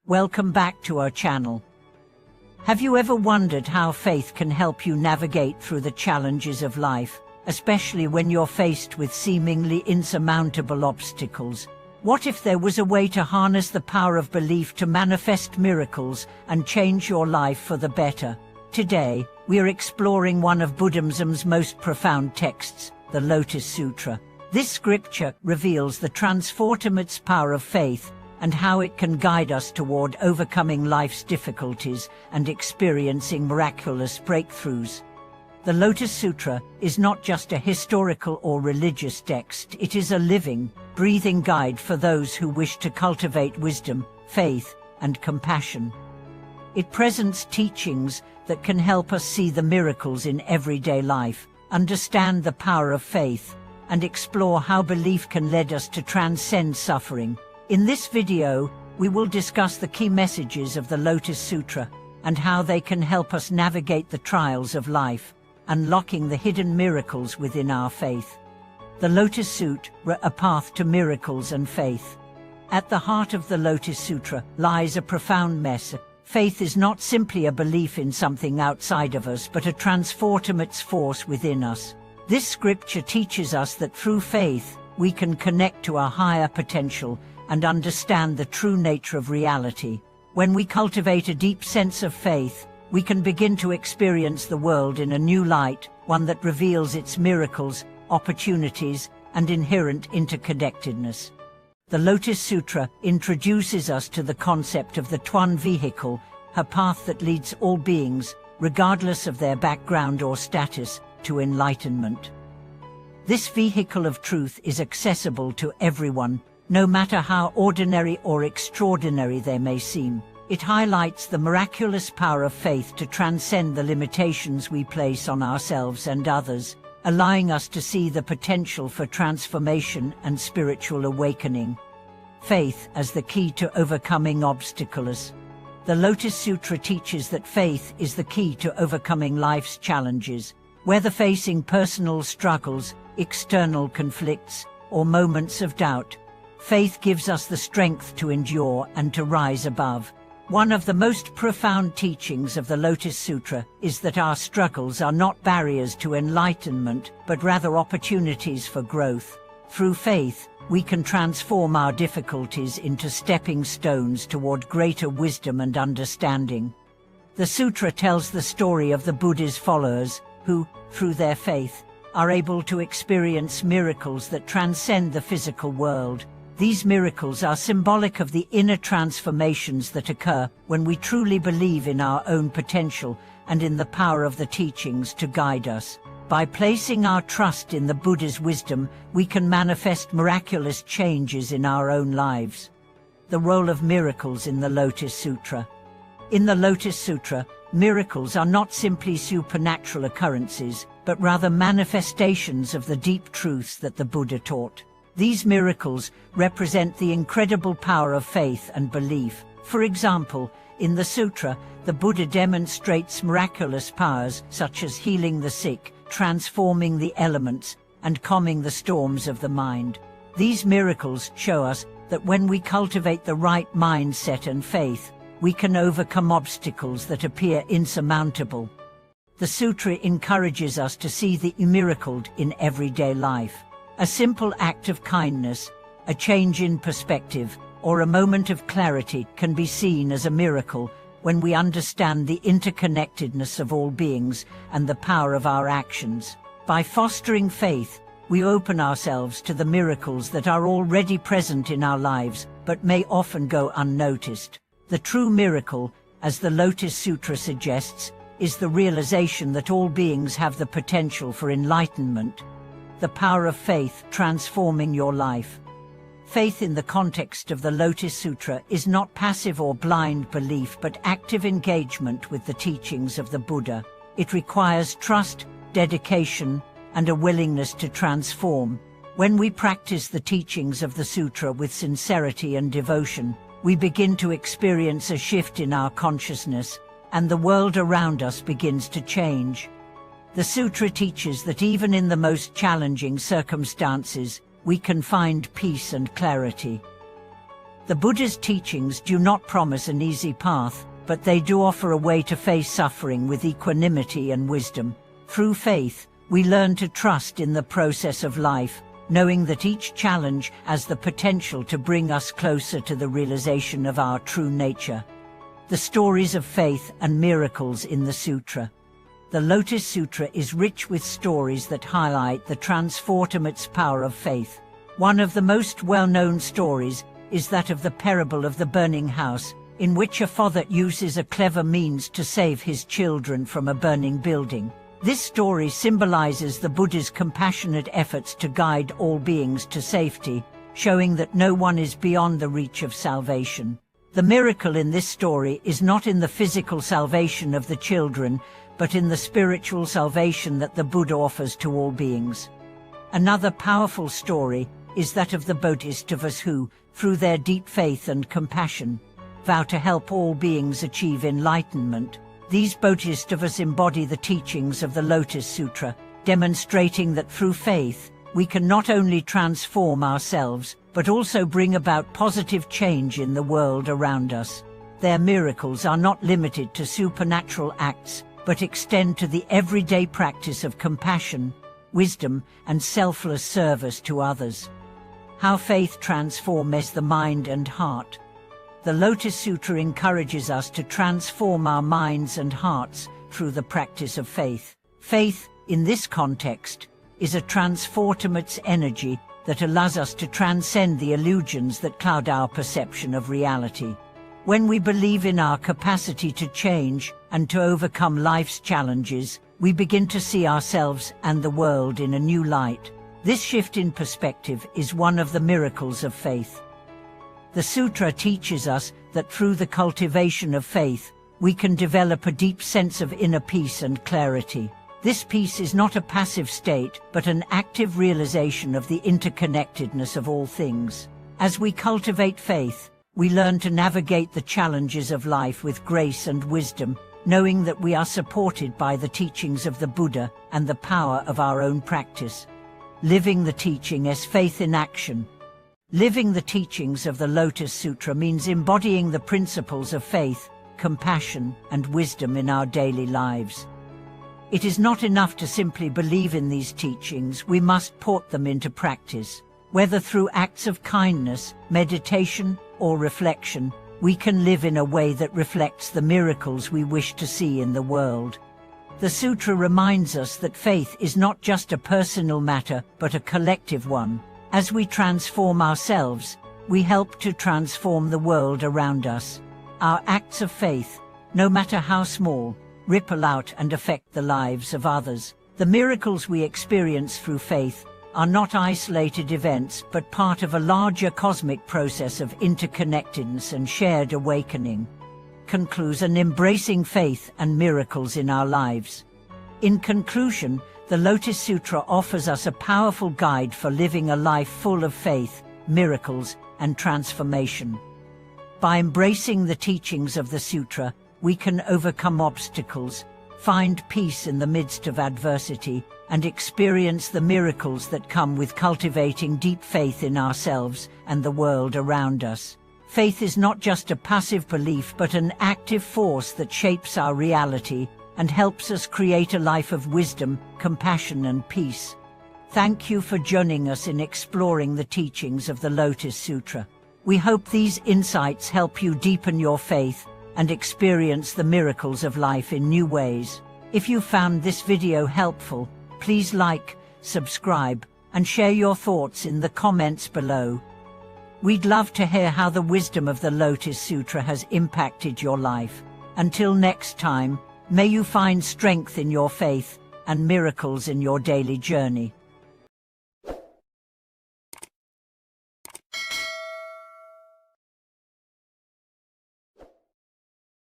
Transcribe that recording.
Welcome back to our channel. Have you ever wondered how faith can help you navigate through the challenges of life, especially when you're faced with seemingly insurmountable obstacles? What if there was a way to harness the power of belief to manifest miracles and change your life for the better? Today, we are exploring one of Buddhism's most profound texts, the Lotus Sutra. This scripture reveals the transformative power of faith and how it can guide us toward overcoming life's difficulties and experiencing miraculous breakthroughs. The Lotus Sutra is not just a historical or religious text, it is a living, breathing guide for those who wish to cultivate wisdom, faith, and compassion. It presents teachings that can help us see the miracles in everyday life, understand the power of faith, and explore how belief can lead us to transcend suffering. In this video, we will discuss the key messages of the Lotus Sutra and how they can help us navigate the trials of life, unlocking the hidden miracles within our faith. The Lotus Sutra, a path to miracles and faith. At the heart of the Lotus Sutra lies a profound message. Faith is not simply a belief in something outside of us, but a transformative force within us. This scripture teaches us that through faith, we can connect to our higher potential and understand the true nature of reality. When we cultivate a deep sense of faith, we can begin to experience the world in a new light, one that reveals its miracles, opportunities, and inherent interconnectedness. The Lotus Sutra introduces us to the concept of the Twin Vehicle, a path that leads all beings, regardless of their background or status, to enlightenment. This vehicle of truth is accessible to everyone, no matter how ordinary or extraordinary they may seem. It highlights the miraculous power of faith to transcend the limitations we place on ourselves and others, allowing us to see the potential for transformation and spiritual awakening. Faith as the key to overcoming obstacles. The Lotus Sutra teaches that faith is the key to overcoming life's challenges, whether facing personal struggles, external conflicts, or moments of doubt. Faith gives us the strength to endure and to rise above. One of the most profound teachings of the Lotus Sutra is that our struggles are not barriers to enlightenment, but rather opportunities for growth. Through faith, we can transform our difficulties into stepping stones toward greater wisdom and understanding. The sutra tells the story of the Buddha's followers who, through their faith, are able to experience miracles that transcend the physical world. These miracles are symbolic of the inner transformations that occur when we truly believe in our own potential and in the power of the teachings to guide us. By placing our trust in the Buddha's wisdom, we can manifest miraculous changes in our own lives. The role of miracles in the Lotus Sutra. In the Lotus Sutra, miracles are not simply supernatural occurrences, but rather manifestations of the deep truths that the Buddha taught. These miracles represent the incredible power of faith and belief. For example, in the sutra, the Buddha demonstrates miraculous powers such as healing the sick, transforming the elements, and calming the storms of the mind. These miracles show us that when we cultivate the right mindset and faith, we can overcome obstacles that appear insurmountable. The sutra encourages us to see the miracle in everyday life. A simple act of kindness, a change in perspective, or a moment of clarity can be seen as a miracle when we understand the interconnectedness of all beings and the power of our actions. By fostering faith, we open ourselves to the miracles that are already present in our lives, but may often go unnoticed. The true miracle, as the Lotus Sutra suggests, is the realization that all beings have the potential for enlightenment. The power of faith transforming your life. Faith in the context of the Lotus Sutra is not passive or blind belief but active engagement with the teachings of the Buddha. It requires trust, dedication, and a willingness to transform. When we practice the teachings of the sutra with sincerity and devotion, we begin to experience a shift in our consciousness, and the world around us begins to change. The sutra teaches that even in the most challenging circumstances, we can find peace and clarity. The Buddha's teachings do not promise an easy path, but they do offer a way to face suffering with equanimity and wisdom. Through faith, we learn to trust in the process of life, knowing that each challenge has the potential to bring us closer to the realization of our true nature. The stories of faith and miracles in the Sutra. The Lotus Sutra is rich with stories that highlight the transformative power of faith. One of the most well-known stories is that of the parable of the burning house, in which a father uses a clever means to save his children from a burning building. This story symbolizes the Buddha's compassionate efforts to guide all beings to safety, showing that no one is beyond the reach of salvation. The miracle in this story is not in the physical salvation of the children, but in the spiritual salvation that the Buddha offers to all beings. Another powerful story is that of the Bodhisattvas who, through their deep faith and compassion, vow to help all beings achieve enlightenment. These Bodhisattvas embody the teachings of the Lotus Sutra, demonstrating that through faith, we can not only transform ourselves, but also bring about positive change in the world around us. Their miracles are not limited to supernatural acts, but extend to the everyday practice of compassion, wisdom, and selfless service to others. How faith transforms the mind and heart. The Lotus Sutra encourages us to transform our minds and hearts through the practice of faith. Faith, in this context, is a transformative energy that allows us to transcend the illusions that cloud our perception of reality. When we believe in our capacity to change and to overcome life's challenges, we begin to see ourselves and the world in a new light. This shift in perspective is one of the miracles of faith. The Sutra teaches us that through the cultivation of faith, we can develop a deep sense of inner peace and clarity. This peace is not a passive state, but an active realization of the interconnectedness of all things. As we cultivate faith, we learn to navigate the challenges of life with grace and wisdom, knowing that we are supported by the teachings of the Buddha and the power of our own practice. Living the teaching as faith in action. Living the teachings of the Lotus Sutra means embodying the principles of faith, compassion, and wisdom in our daily lives. It is not enough to simply believe in these teachings, we must put them into practice. Whether through acts of kindness, meditation, or reflection, we can live in a way that reflects the miracles we wish to see in the world. The Sutra reminds us that faith is not just a personal matter, but a collective one. As we transform ourselves, we help to transform the world around us. Our acts of faith, no matter how small, ripple out and affect the lives of others. The miracles we experience through faith are not isolated events, but part of a larger cosmic process of interconnectedness and shared awakening. Conclusion: embracing faith and miracles in our lives. In conclusion, the Lotus Sutra offers us a powerful guide for living a life full of faith, miracles, and transformation. By embracing the teachings of the Sutra, we can overcome obstacles, find peace in the midst of adversity, and experience the miracles that come with cultivating deep faith in ourselves and the world around us. Faith is not just a passive belief, but an active force that shapes our reality and helps us create a life of wisdom, compassion, and peace. Thank you for joining us in exploring the teachings of the Lotus Sutra. We hope these insights help you deepen your faith and experience the miracles of life in new ways. If you found this video helpful, please like, subscribe, and share your thoughts in the comments below. We'd love to hear how the wisdom of the Lotus Sutra has impacted your life. Until next time, may you find strength in your faith and miracles in your daily journey.